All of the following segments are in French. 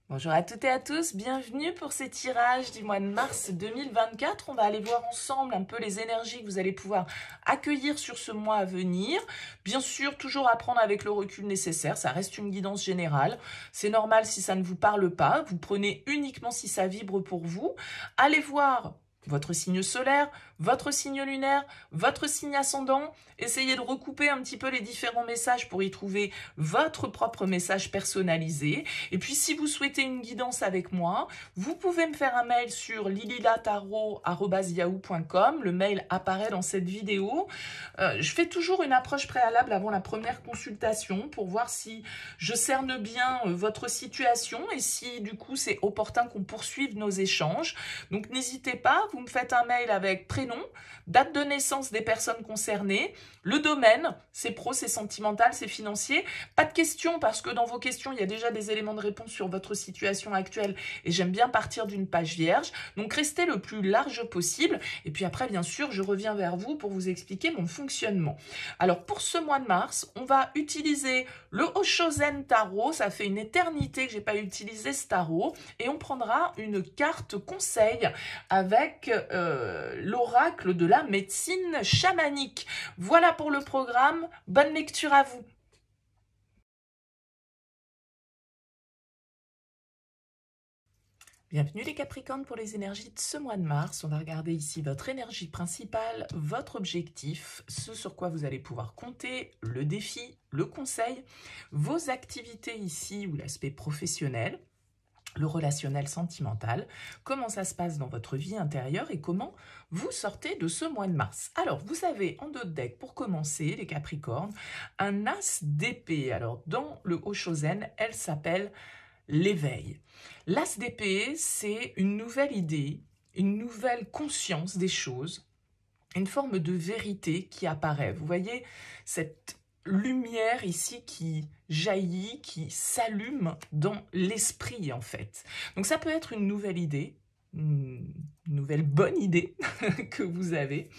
Bonjour à toutes et à tous, bienvenue pour ces tirages du mois de mars 2024. On va aller voir ensemble un peu les énergies que vous allez pouvoir accueillir sur ce mois à venir. Bien sûr, toujours à prendre avec le recul nécessaire, ça reste une guidance générale. C'est normal si ça ne vous parle pas, vous prenez uniquement si ça vibre pour vous. Allez voir votre signe solaire, votre signe lunaire, votre signe ascendant. Essayez de recouper un petit peu les différents messages pour y trouver votre propre message personnalisé. Et puis, si vous souhaitez une guidance avec moi, vous pouvez me faire un mail sur lililatarot@yahoo.com. Le mail apparaît dans cette vidéo. Je fais toujours une approche préalable avant la première consultation pour voir si je cerne bien votre situation et si, du coup, c'est opportun qu'on poursuive nos échanges. Donc, n'hésitez pas, vous me faites un mail avec prénom, date de naissance des personnes concernées, le domaine, c'est pro, c'est sentimental, c'est financier. Pas de questions parce que dans vos questions, il y a déjà des éléments de réponse sur votre situation actuelle et j'aime bien partir d'une page vierge. Donc, restez le plus large possible. Et puis après, bien sûr, je reviens vers vous pour vous expliquer mon fonctionnement. Alors, pour ce mois de mars, on va utiliser le Oshozen Tarot. Ça fait une éternité que je n'ai pas utilisé ce tarot. Et on prendra une carte conseil avec l'oracle de la médecine chamanique. Voilà pour le programme. Bonne lecture à vous. Bienvenue les Capricornes pour les énergies de ce mois de mars. On va regarder ici votre énergie principale, votre objectif, ce sur quoi vous allez pouvoir compter, le défi, le conseil, vos activités ici ou l'aspect professionnel, le relationnel sentimental, comment ça se passe dans votre vie intérieure et comment vous sortez de ce mois de mars. Alors, vous avez en dos de deck, pour commencer, les Capricornes, un as d'épée. Alors, dans le Oshozen, elle s'appelle l'éveil. L'as d'épée, c'est une nouvelle idée, une nouvelle conscience des choses, une forme de vérité qui apparaît. Vous voyez cette lumière ici qui jaillit, qui s'allume dans l'esprit en fait. Donc ça peut être une nouvelle idée, une nouvelle bonne idée que vous avez.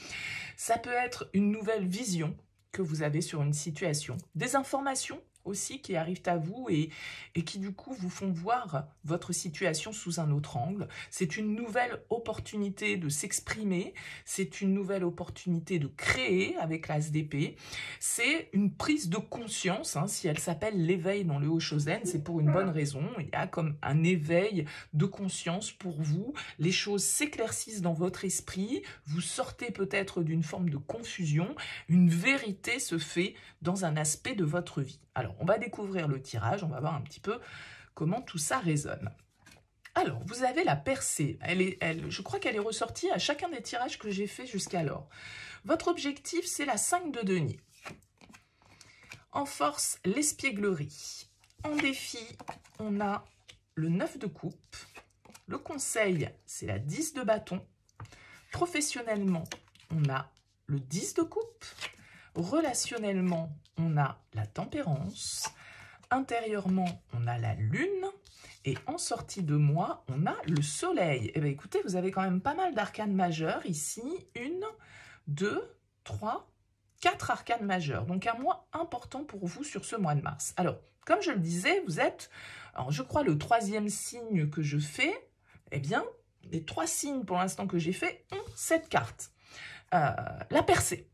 Ça peut être une nouvelle vision que vous avez sur une situation, des informations aussi qui arrivent à vous et qui du coup vous font voir votre situation sous un autre angle. C'est une nouvelle opportunité de s'exprimer, c'est une nouvelle opportunité de créer avec l'as d'épée, c'est une prise de conscience, hein, si elle s'appelle l'éveil dans le Oshozen, c'est pour une bonne raison, il y a comme un éveil de conscience pour vous, les choses s'éclaircissent dans votre esprit, vous sortez peut-être d'une forme de confusion, une vérité se fait dans un aspect de votre vie. Alors, on va découvrir le tirage, on va voir un petit peu comment tout ça résonne. Alors, vous avez la percée. Je crois qu'elle est ressortie à chacun des tirages que j'ai fait jusqu'alors. Votre objectif, c'est la 5 de denier. En force, l'espièglerie. En défi, on a le 9 de coupe. Le conseil, c'est la 10 de bâton. Professionnellement, on a le 10 de coupe. Relationnellement, on a la tempérance. Intérieurement, on a la lune. Et en sortie de mois, on a le soleil. Eh bien, écoutez, vous avez quand même pas mal d'arcanes majeures ici. 1, 2, 3, 4 arcanes majeures. Donc, un mois important pour vous sur ce mois de mars. Alors, comme je le disais, vous êtes, alors, je crois, le 3e signe que je fais. Eh bien, les 3 signes pour l'instant que j'ai fait ont cette carte. La percée.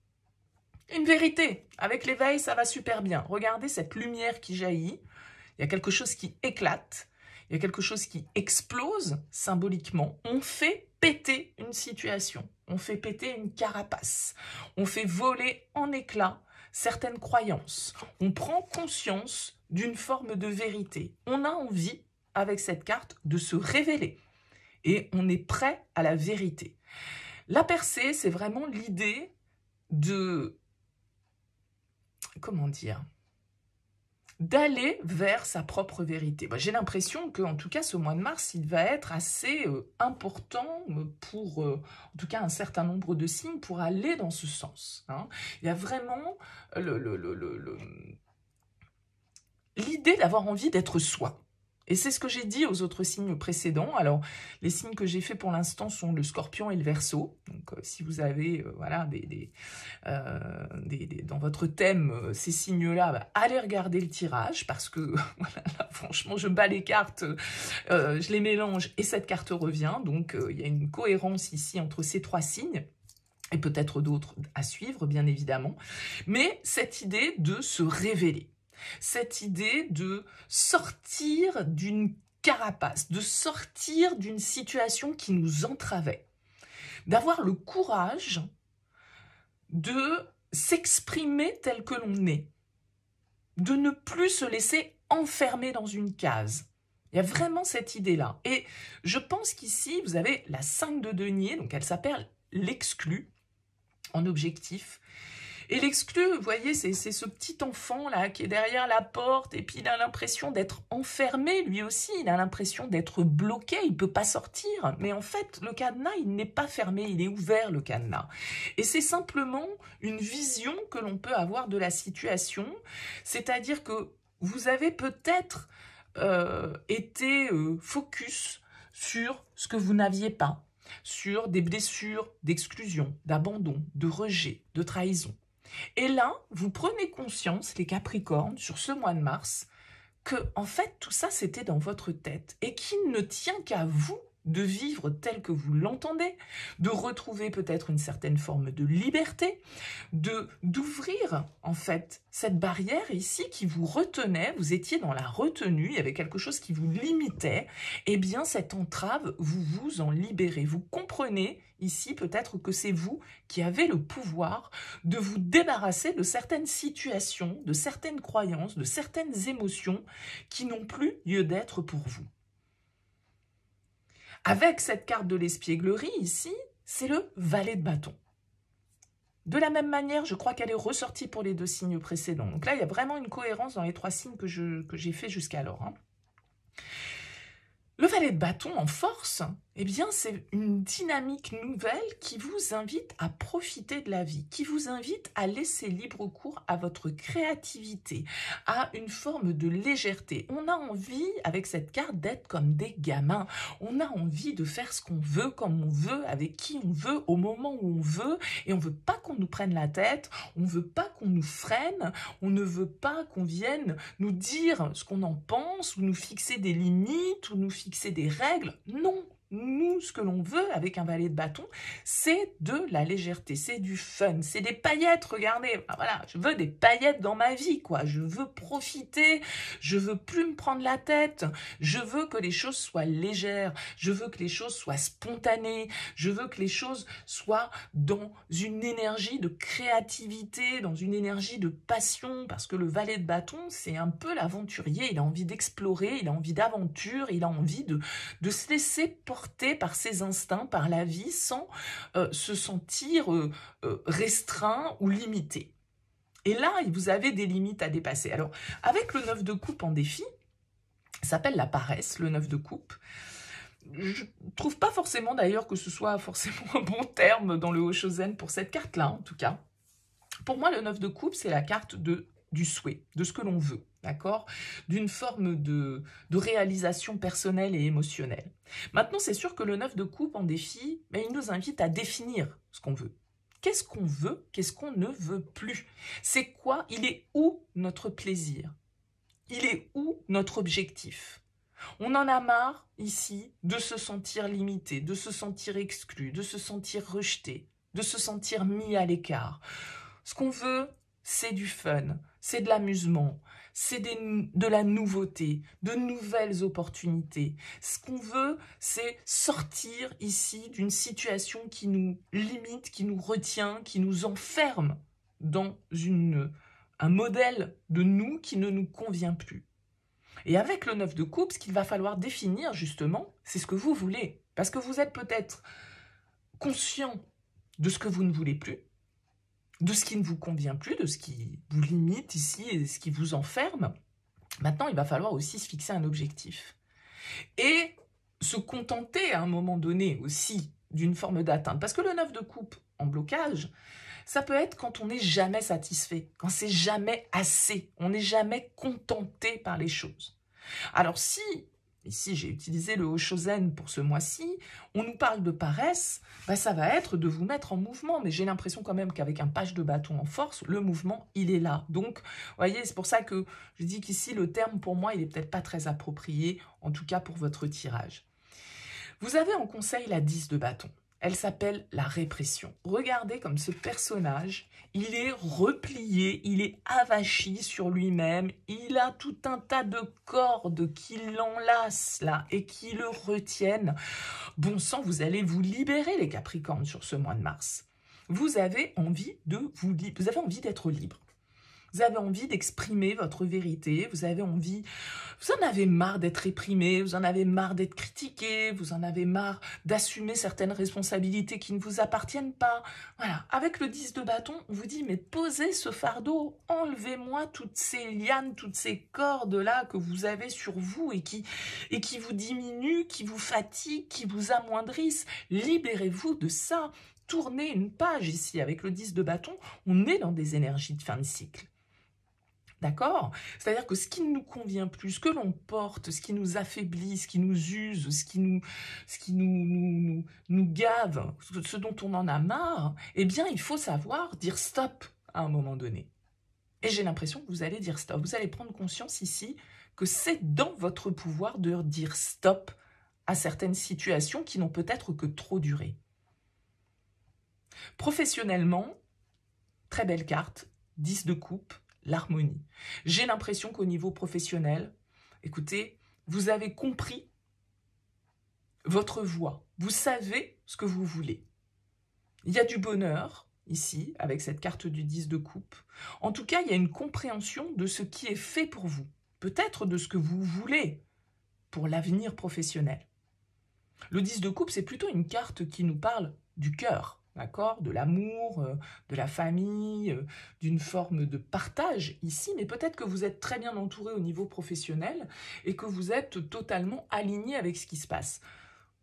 Une vérité. Avec l'éveil, ça va super bien. Regardez cette lumière qui jaillit. Il y a quelque chose qui éclate. Il y a quelque chose qui explose symboliquement. On fait péter une situation. On fait péter une carapace. On fait voler en éclats certaines croyances. On prend conscience d'une forme de vérité. On a envie, avec cette carte, de se révéler. Et on est prêt à la vérité. La percée, c'est vraiment l'idée de... comment dire, d'aller vers sa propre vérité. J'ai l'impression qu'en tout cas, ce mois de mars, il va être assez important pour, en tout cas, un certain nombre de signes pour aller dans ce sens. Hein. Il y a vraiment l'idée d'avoir envie d'être soi. Et c'est ce que j'ai dit aux autres signes précédents. Alors, les signes que j'ai faits pour l'instant sont le Scorpion et le Verseau. Donc, si vous avez voilà, dans votre thème ces signes-là, bah, allez regarder le tirage parce que voilà, là, franchement, je bats les cartes, je les mélange et cette carte revient. Donc, il y a une cohérence ici entre ces 3 signes. Et peut-être d'autres à suivre, bien évidemment. Mais cette idée de se révéler, cette idée de sortir d'une carapace, de sortir d'une situation qui nous entravait, d'avoir le courage de s'exprimer tel que l'on est, de ne plus se laisser enfermer dans une case. Il y a vraiment cette idée-là. Et je pense qu'ici, vous avez la 5 de denier, donc elle s'appelle l'exclu, en objectif. Et l'exclu, vous voyez, c'est ce petit enfant-là qui est derrière la porte et puis il a l'impression d'être enfermé, lui aussi, il a l'impression d'être bloqué, il ne peut pas sortir. Mais en fait, le cadenas, il n'est pas fermé, il est ouvert, le cadenas. Et c'est simplement une vision que l'on peut avoir de la situation, c'est-à-dire que vous avez peut-être été focus sur ce que vous n'aviez pas, sur des blessures d'exclusion, d'abandon, de rejet, de trahison. Et là, vous prenez conscience, les Capricornes, sur ce mois de mars, que en fait, tout ça, c'était dans votre tête et qu'il ne tient qu'à vous de vivre tel que vous l'entendez, de retrouver peut-être une certaine forme de liberté, d'ouvrir en fait cette barrière ici qui vous retenait, vous étiez dans la retenue, il y avait quelque chose qui vous limitait, et bien cette entrave, vous vous en libérez. Vous comprenez ici peut-être que c'est vous qui avez le pouvoir de vous débarrasser de certaines situations, de certaines croyances, de certaines émotions qui n'ont plus lieu d'être pour vous. Avec cette carte de l'espièglerie ici, c'est le valet de bâton. De la même manière, je crois qu'elle est ressortie pour les 2 signes précédents. Donc là, il y a vraiment une cohérence dans les 3 signes que j'ai fait jusqu'alors. Hein. Le valet de bâton en force, eh bien, c'est une dynamique nouvelle qui vous invite à profiter de la vie, qui vous invite à laisser libre cours à votre créativité, à une forme de légèreté. On a envie, avec cette carte, d'être comme des gamins. On a envie de faire ce qu'on veut, comme on veut, avec qui on veut, au moment où on veut, et on ne veut pas qu'on nous prenne la tête, on ne veut pas qu'on nous freine, on ne veut pas qu'on vienne nous dire ce qu'on en pense, ou nous fixer des limites, ou nous fixer des règles. Non. Nous, ce que l'on veut avec un valet de bâton, c'est de la légèreté, c'est du fun, c'est des paillettes, regardez, enfin, voilà, je veux des paillettes dans ma vie, quoi, je veux profiter, je veux plus me prendre la tête, je veux que les choses soient légères, je veux que les choses soient spontanées, je veux que les choses soient dans une énergie de créativité, dans une énergie de passion, parce que le valet de bâton, c'est un peu l'aventurier, il a envie d'explorer, il a envie d'aventure, il a envie de se laisser porter par ses instincts, par la vie, sans se sentir restreint ou limité. Et là, vous avez des limites à dépasser. Alors, avec le 9 de coupe en défi, ça s'appelle la paresse, le 9 de coupe. Je ne trouve pas forcément d'ailleurs que ce soit forcément un bon terme dans le Hoshozen pour cette carte-là, en tout cas. Pour moi, le 9 de coupe, c'est la carte du souhait, de ce que l'on veut, d'accord? D'une forme de réalisation personnelle et émotionnelle. Maintenant, c'est sûr que le 9 de coupe en défi, il nous invite à définir ce qu'on veut. Qu'est-ce qu'on veut? Qu'est-ce qu'on ne veut plus? C'est quoi? Il est où notre plaisir? Il est où notre objectif? On en a marre, ici, de se sentir limité, de se sentir exclu, de se sentir rejeté, de se sentir mis à l'écart. Ce qu'on veut, c'est du fun, c'est de l'amusement, c'est de la nouveauté, de nouvelles opportunités. Ce qu'on veut, c'est sortir ici d'une situation qui nous limite, qui nous retient, qui nous enferme dans un modèle de nous qui ne nous convient plus. Et avec le 9 de coupe, ce qu'il va falloir définir justement, c'est ce que vous voulez. Parce que vous êtes peut-être conscient de ce que vous ne voulez plus, de ce qui ne vous convient plus, de ce qui vous limite ici et ce qui vous enferme. Maintenant, il va falloir aussi se fixer un objectif. Et se contenter à un moment donné aussi d'une forme d'atteinte. Parce que le 9 de coupe en blocage, ça peut être quand on n'est jamais satisfait, quand c'est jamais assez, on n'est jamais contenté par les choses. Alors si ici j'ai utilisé le Oshozen pour ce mois-ci, on nous parle de paresse, bah, ça va être de vous mettre en mouvement, mais j'ai l'impression quand même qu'avec un page de bâton en force, le mouvement, il est là. Donc, vous voyez, c'est pour ça que je dis qu'ici, le terme, pour moi, il n'est peut-être pas très approprié, en tout cas pour votre tirage. Vous avez en conseil la 10 de bâton. Elle s'appelle la répression. Regardez comme ce personnage, il est replié, il est avachi sur lui-même, il a tout un tas de cordes qui l'enlacent là et qui le retiennent. Bon sang, vous allez vous libérer les Capricornes sur ce mois de mars. Vous avez envie d'être libre. Vous avez envie d'exprimer votre vérité, vous en avez marre d'être réprimé, vous en avez marre d'être critiqué, vous en avez marre d'assumer certaines responsabilités qui ne vous appartiennent pas. Voilà, avec le 10 de bâton, on vous dit, mais posez ce fardeau, enlevez-moi toutes ces lianes, toutes ces cordes-là que vous avez sur vous et qui vous diminuent, qui vous fatiguent, qui vous amoindrissent. Libérez-vous de ça. Tournez une page ici, avec le 10 de bâton, on est dans des énergies de fin de cycle. D'accord? C'est-à-dire que ce qui ne nous convient plus, ce que l'on porte, ce qui nous affaiblit, ce qui nous use, ce qui nous gave, ce dont on en a marre, eh bien, il faut savoir dire stop à un moment donné. Et j'ai l'impression que vous allez dire stop. Vous allez prendre conscience ici que c'est dans votre pouvoir de dire stop à certaines situations qui n'ont peut-être que trop duré. Professionnellement, très belle carte, 10 de coupe, l'harmonie. J'ai l'impression qu'au niveau professionnel, écoutez, vous avez compris votre voie. Vous savez ce que vous voulez. Il y a du bonheur ici, avec cette carte du 10 de coupe. En tout cas, il y a une compréhension de ce qui est fait pour vous. Peut-être de ce que vous voulez pour l'avenir professionnel. Le 10 de coupe, c'est plutôt une carte qui nous parle du cœur. D'accord, de l'amour, de la famille, d'une forme de partage ici, mais peut-être que vous êtes très bien entouré au niveau professionnel et que vous êtes totalement aligné avec ce qui se passe.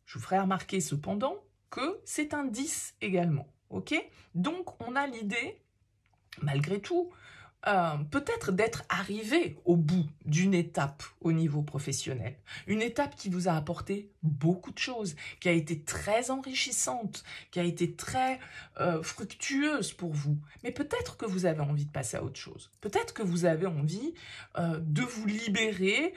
Je vous ferai remarquer cependant que c'est un 10 également, ok? Donc on a l'idée, malgré tout, peut-être d'être arrivé au bout d'une étape au niveau professionnel. Une étape qui vous a apporté beaucoup de choses, qui a été très enrichissante, qui a été très fructueuse pour vous. Mais peut-être que vous avez envie de passer à autre chose. Peut-être que vous avez envie de vous libérer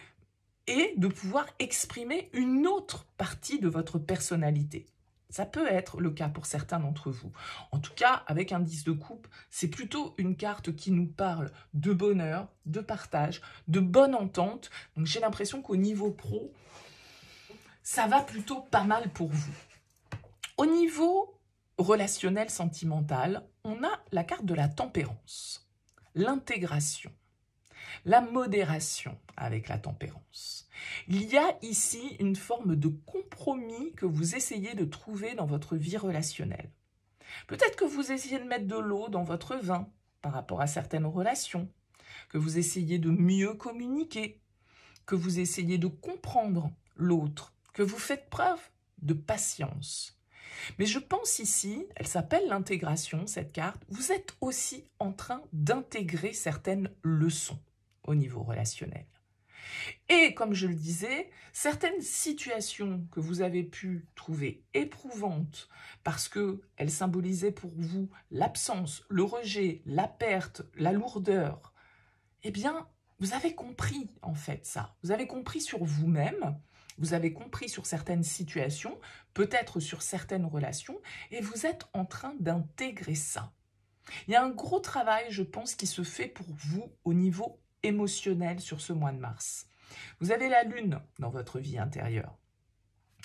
et de pouvoir exprimer une autre partie de votre personnalité. Ça peut être le cas pour certains d'entre vous. En tout cas, avec un 10 de coupe, c'est plutôt une carte qui nous parle de bonheur, de partage, de bonne entente. Donc j'ai l'impression qu'au niveau pro, ça va plutôt pas mal pour vous. Au niveau relationnel, sentimental, on a la carte de la tempérance, l'intégration, la modération avec la tempérance. Il y a ici une forme de compromis que vous essayez de trouver dans votre vie relationnelle. Peut-être que vous essayez de mettre de l'eau dans votre vin par rapport à certaines relations, que vous essayez de mieux communiquer, que vous essayez de comprendre l'autre, que vous faites preuve de patience. Mais je pense ici, elle s'appelle l'intégration, cette carte, vous êtes aussi en train d'intégrer certaines leçons au niveau relationnel. Et comme je le disais, certaines situations que vous avez pu trouver éprouvantes parce qu'elles symbolisaient pour vous l'absence, le rejet, la perte, la lourdeur, eh bien, vous avez compris en fait ça. Vous avez compris sur vous-même, vous avez compris sur certaines situations, peut-être sur certaines relations, et vous êtes en train d'intégrer ça. Il y a un gros travail, je pense, qui se fait pour vous au niveau émotionnel sur ce mois de mars. Vous avez la lune dans votre vie intérieure.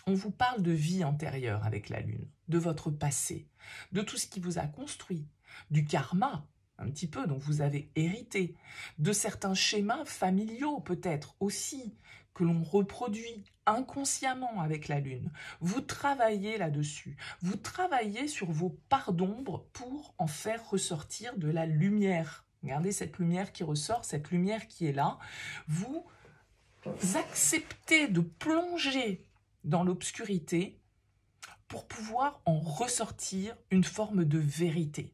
On vous parle de vie antérieure avec la lune, de votre passé, de tout ce qui vous a construit, du karma, un petit peu, dont vous avez hérité, de certains schémas familiaux peut-être aussi, que l'on reproduit inconsciemment avec la lune. Vous travaillez là-dessus, vous travaillez sur vos parts d'ombre pour en faire ressortir de la lumière. Regardez cette lumière qui ressort, cette lumière qui est là. Vous acceptez de plonger dans l'obscurité pour pouvoir en ressortir une forme de vérité.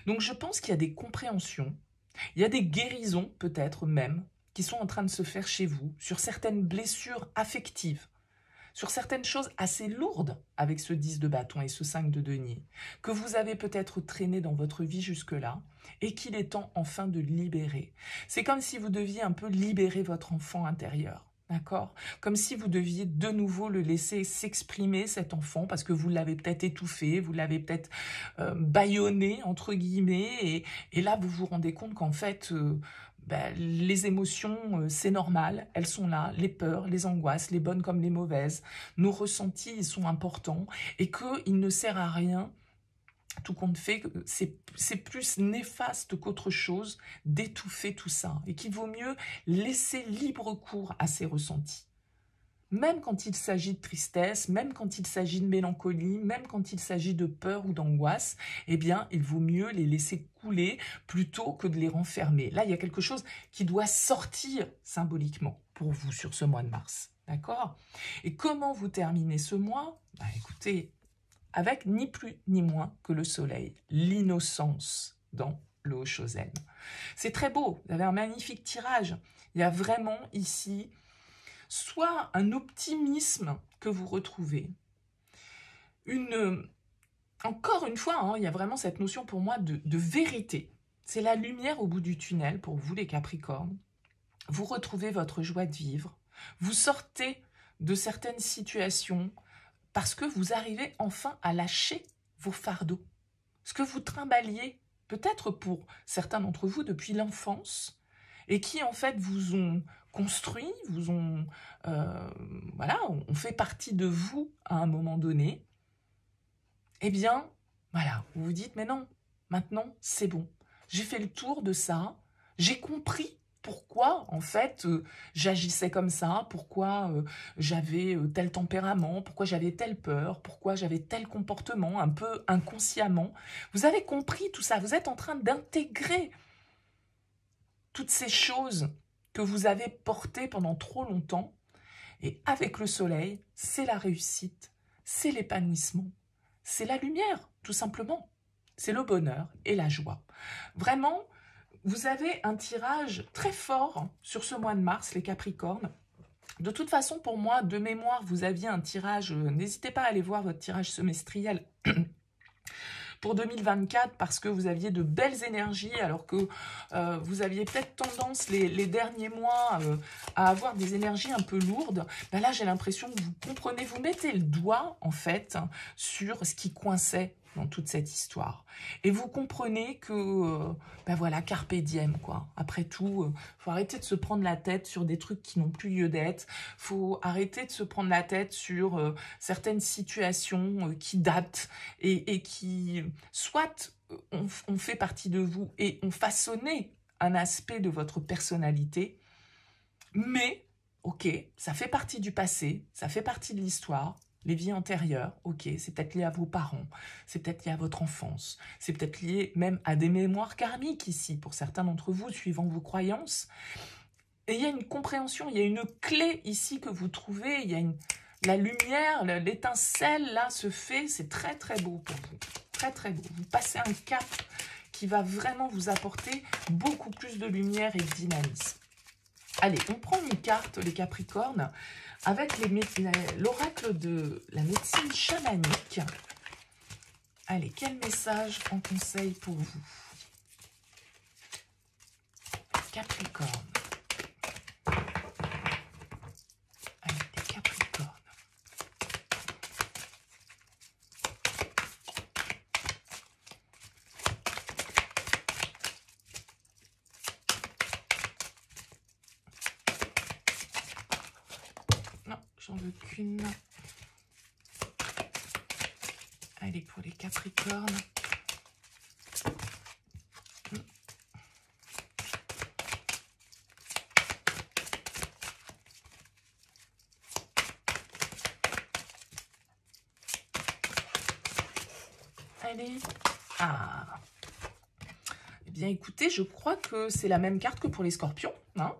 Donc je pense qu'il y a des compréhensions, il y a des guérisons peut-être même qui sont en train de se faire chez vous, sur certaines blessures affectives, sur certaines choses assez lourdes avec ce 10 de bâton et ce 5 de denier, que vous avez peut-être traîné dans votre vie jusque-là, et qu'il est temps enfin de libérer. C'est comme si vous deviez un peu libérer votre enfant intérieur. D'accord? Comme si vous deviez de nouveau le laisser s'exprimer, cet enfant, parce que vous l'avez peut-être étouffé, vous l'avez peut-être bâillonné, entre guillemets, et là, vous vous rendez compte qu'en fait, les émotions, c'est normal, elles sont là, les peurs, les angoisses, les bonnes comme les mauvaises, nos ressentis, ils sont importants, et qu'il ne sert à rien, tout compte fait, c'est plus néfaste qu'autre chose d'étouffer tout ça, et qu'il vaut mieux laisser libre cours à ces ressentis. Même quand il s'agit de tristesse, même quand il s'agit de mélancolie, même quand il s'agit de peur ou d'angoisse, eh bien, il vaut mieux les laisser couler plutôt que de les renfermer. Là, il y a quelque chose qui doit sortir symboliquement pour vous sur ce mois de mars. D'accord? Et comment vous terminez ce mois? Écoutez, avec ni plus ni moins que le soleil, l'innocence dans le Haut-Chosen. C'est très beau, vous avez un magnifique tirage. Il y a vraiment ici soit un optimisme que vous retrouvez, encore une fois, hein, il y a vraiment cette notion pour moi de vérité. C'est la lumière au bout du tunnel pour vous les Capricornes. Vous retrouvez votre joie de vivre, vous sortez de certaines situations, parce que vous arrivez enfin à lâcher vos fardeaux. Ce que vous trimballiez, peut-être pour certains d'entre vous depuis l'enfance, et qui en fait vous ont construit, vous ont, ont fait partie de vous à un moment donné, eh bien, voilà, vous vous dites, mais non, maintenant c'est bon. J'ai fait le tour de ça, j'ai compris pourquoi, en fait, j'agissais comme ça, pourquoi j'avais tel tempérament, pourquoi j'avais telle peur, pourquoi j'avais tel comportement, un peu inconsciemment. Vous avez compris tout ça, vous êtes en train d'intégrer toutes ces choses que vous avez portées pendant trop longtemps. Et avec le soleil, c'est la réussite, c'est l'épanouissement, c'est la lumière, tout simplement. C'est le bonheur et la joie. Vraiment, vous avez un tirage très fort sur ce mois de mars, les Capricornes. De toute façon, pour moi, de mémoire, vous aviez un tirage, n'hésitez pas à aller voir votre tirage semestriel pour 2024 parce que vous aviez de belles énergies alors que vous aviez peut-être tendance les derniers mois à avoir des énergies un peu lourdes. Ben là, j'ai l'impression que vous comprenez, vous mettez le doigt en fait sur ce qui coinçait dans toute cette histoire. Et vous comprenez que, ben voilà, carpe diem, quoi. Après tout, faut arrêter de se prendre la tête sur des trucs qui n'ont plus lieu d'être. Faut arrêter de se prendre la tête sur certaines situations qui datent et qui, soit ont fait partie de vous et ont façonné un aspect de votre personnalité, mais, ok, ça fait partie du passé, ça fait partie de l'histoire. Les vies antérieures, ok, c'est peut-être lié à vos parents, c'est peut-être lié à votre enfance, c'est peut-être lié même à des mémoires karmiques ici, pour certains d'entre vous, suivant vos croyances. Et il y a une compréhension, il y a une clé ici que vous trouvez, il y a la lumière, l'étincelle là se fait, c'est très très beau pour vous, très très beau. Vous passez un cap qui va vraiment vous apporter beaucoup plus de lumière et de dynamisme. Allez, on prend une carte, les Capricornes, avec l'oracle de la médecine chamanique. Allez, quel message en conseil pour vous? Capricorne. Allez, les Capricornes. Non, j'en veux qu'une. Allez, pour les Capricornes. Allez. Ah. Eh bien, écoutez, je crois que c'est la même carte que pour les Scorpions, hein?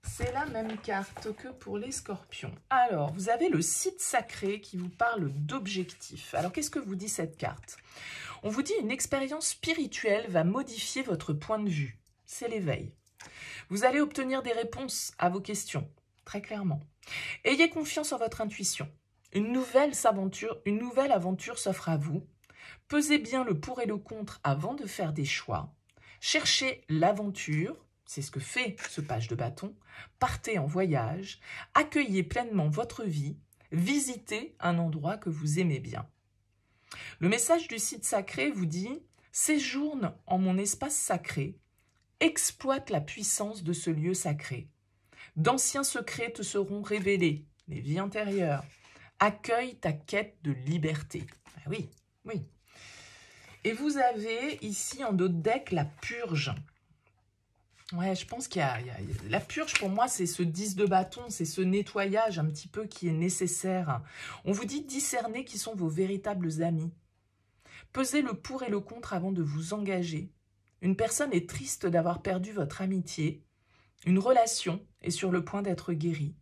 C'est la même carte que pour les Scorpions. Alors, vous avez le site sacré qui vous parle d'objectifs. Alors, qu'est-ce que vous dit cette carte? On vous dit une expérience spirituelle va modifier votre point de vue. C'est l'éveil. Vous allez obtenir des réponses à vos questions, très clairement. Ayez confiance en votre intuition. Une nouvelle aventure s'offre à vous. Pesez bien le pour et le contre avant de faire des choix. Cherchez l'aventure, c'est ce que fait ce page de bâton. Partez en voyage, accueillez pleinement votre vie, visitez un endroit que vous aimez bien. Le message du site sacré vous dit « Séjourne en mon espace sacré, exploite la puissance de ce lieu sacré. D'anciens secrets te seront révélés, les vies antérieures. Accueille ta quête de liberté. » Oui, oui. Et vous avez ici en dos de deck la purge. Ouais, je pense qu'il y a... La purge, pour moi, c'est ce 10 de bâton, c'est ce nettoyage un petit peu qui est nécessaire. On vous dit discerner qui sont vos véritables amis. Pesez le pour et le contre avant de vous engager. Une personne est triste d'avoir perdu votre amitié. Une relation est sur le point d'être guérie.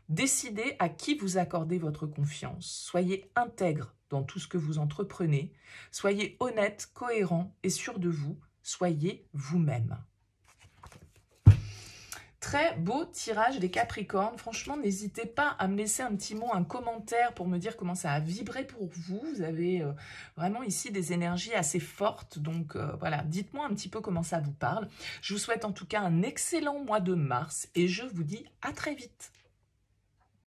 Décidez à qui vous accordez votre confiance. Soyez intègre dans tout ce que vous entreprenez. Soyez honnête, cohérent et sûr de vous. Soyez vous-même. Très beau tirage des Capricornes. Franchement, n'hésitez pas à me laisser un petit mot, un commentaire pour me dire comment ça a vibré pour vous. Vous avez vraiment ici des énergies assez fortes. Donc voilà, dites-moi un petit peu comment ça vous parle. Je vous souhaite en tout cas un excellent mois de mars et je vous dis à très vite.